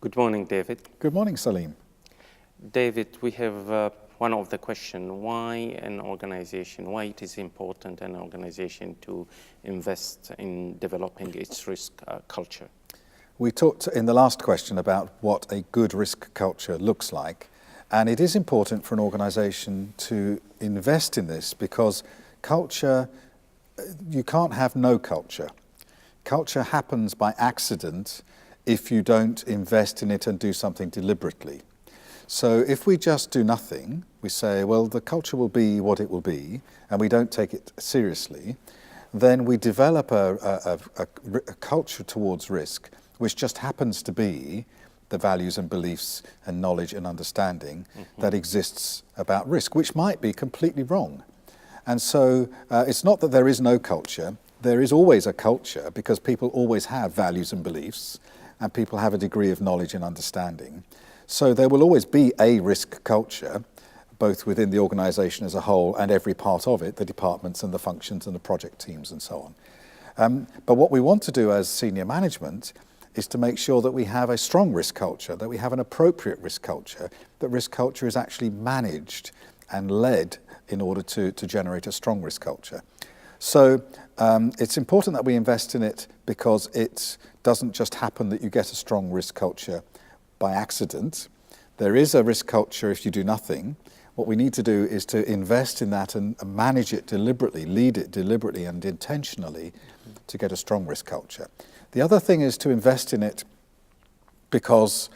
Good morning, David. Good morning, Salim. David, we have one of the questions, why it is important an organization to invest in developing its risk culture? We talked in the last question about what a good risk culture looks like, and it is important for an organization to invest in this because culture, you can't have no culture. Culture happens by accident if you don't invest in it and do something deliberately. So if we just do nothing, we say, well, the culture will be what it will be, and we don't take it seriously, then we develop a culture towards risk, which just happens to be the values and beliefs and knowledge and understanding that exists about risk, which might be completely wrong. And so it's not that there is no culture. There is always a culture because people always have values and beliefs, and people have a degree of knowledge and understanding. So there will always be a risk culture, both within the organization as a whole and every part of it, the departments and the functions and the project teams and so on. But what we want to do as senior management is to make sure that we have a strong risk culture, that we have an appropriate risk culture, that risk culture is actually managed and led in order to generate a strong risk culture. So it's important that we invest in it because it doesn't just happen that you get a strong risk culture by accident. There is a risk culture if you do nothing. What we need to do is to invest in that and manage it deliberately, lead it deliberately and intentionally to get a strong risk culture. The other thing is to invest in it because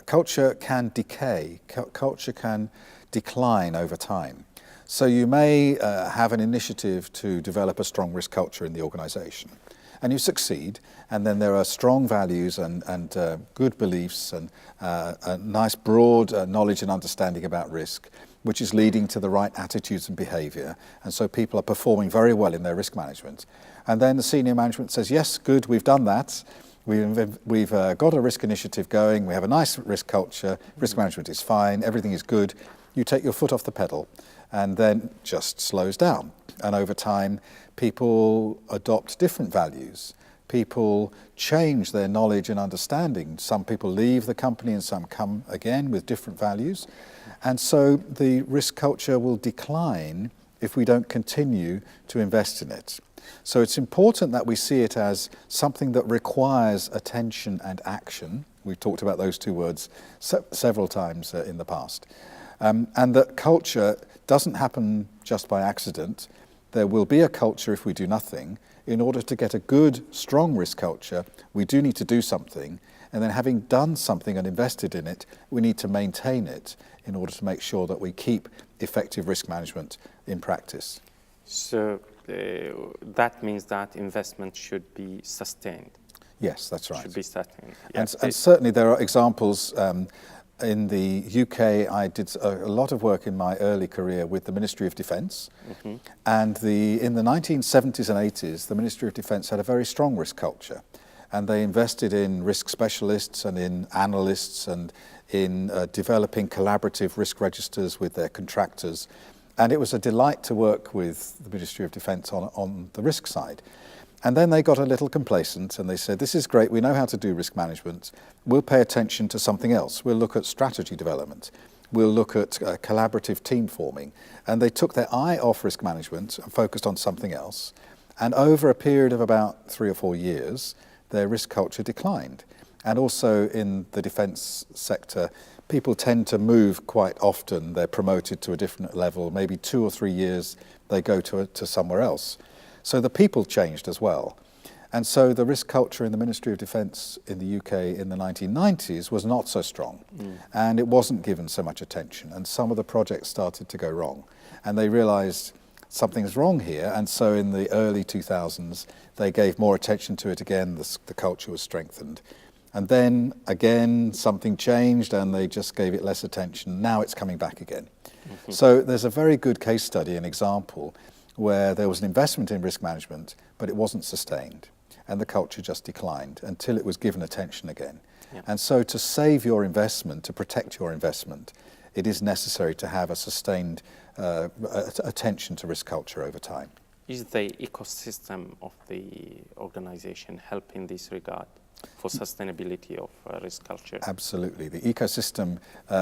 culture can decay, culture can decline over time. So you may have an initiative to develop a strong risk culture in the organization, and you succeed, and then there are strong values and good beliefs and a nice broad knowledge and understanding about risk, which is leading to the right attitudes and behavior. And so people are performing very well in their risk management. And then the senior management says, yes, good, we've done that. We've got a risk initiative going. We have a nice risk culture. Risk management is fine. Everything is good. You take your foot off the pedal and then just slows down. And over time, people adopt different values. People change their knowledge and understanding. Some people leave the company and some come again with different values. And so the risk culture will decline if we don't continue to invest in it. So it's important that we see it as something that requires attention and action. We've talked about those two words several times in the past. And that culture doesn't happen just by accident. There will be a culture if we do nothing. In order to get a good, strong risk culture, we do need to do something. And then having done something and invested in it, we need to maintain it in order to make sure that we keep effective risk management in practice. So that means that investment should be sustained. Yes, that's right. Should be sustained. And certainly there are examples. In the UK, I did a lot of work in my early career with the Ministry of Defence. And in the 1970s and 80s, the Ministry of Defence had a very strong risk culture. And they invested in risk specialists and in analysts and in developing collaborative risk registers with their contractors. And it was a delight to work with the Ministry of Defence on the risk side. And then they got a little complacent and they said, this is great, we know how to do risk management. We'll pay attention to something else. We'll look at strategy development. We'll look at collaborative team forming. And they took their eye off risk management and focused on something else. And over a period of about 3 or 4 years, their risk culture declined. And also in the defence sector, people tend to move quite often. They're promoted to a different level. Maybe 2 or 3 years, they go to somewhere else. So the people changed as well. And so the risk culture in the Ministry of Defence in the UK in the 1990s was not so strong. And it wasn't given so much attention. And some of the projects started to go wrong. And they realised something's wrong here. And so in the early 2000s, they gave more attention to it again. The culture was strengthened. And then again, something changed and they just gave it less attention. Now it's coming back again. So there's a very good case study, an example, where there was an investment in risk management, but it wasn't sustained. And the culture just declined until it was given attention again. And so to save your investment, to protect your investment, it is necessary to have a sustained attention to risk culture over time. Is the ecosystem of the organization help in this regard? for sustainability of risk culture? Absolutely. The ecosystem,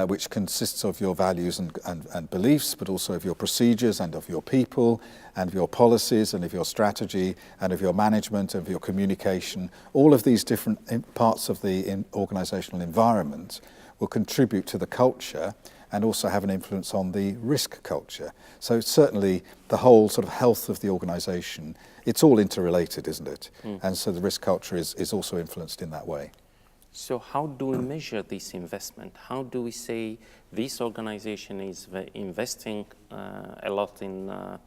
which consists of your values and beliefs, but also of your procedures and of your people and of your policies and of your strategy and of your management and of your communication, all of these different parts of the organizational environment will contribute to the culture and also have an influence on the risk culture. So certainly the whole sort of health of the organization, it's all interrelated, isn't it? And so the risk culture is also influenced in that way. So how do we measure this investment? How do we say this organization is investing a lot in a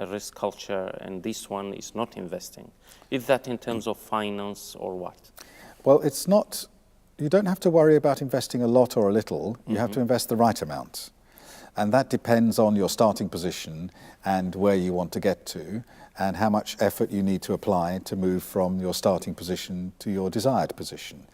risk culture and this one is not investing? Is that in terms of finance or what? Well, it's not. You don't have to worry about investing a lot or a little. You have to invest the right amount. And that depends on your starting position and where you want to get to and how much effort you need to apply to move from your starting position to your desired position.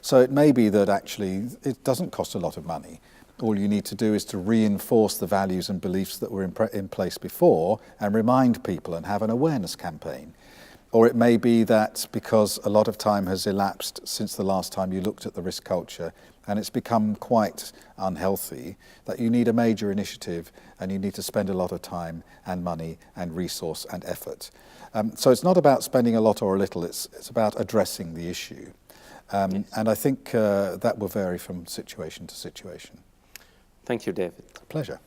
So it may be that actually it doesn't cost a lot of money. All you need to do is to reinforce the values and beliefs that were in place before and remind people and have an awareness campaign. Or it may be that because a lot of time has elapsed since the last time you looked at the risk culture and it's become quite unhealthy, that you need a major initiative and you need to spend a lot of time and money and resource and effort. So it's not about spending a lot or a little, it's about addressing the issue. Yes. And I think that will vary from situation to situation. Thank you, David. Pleasure.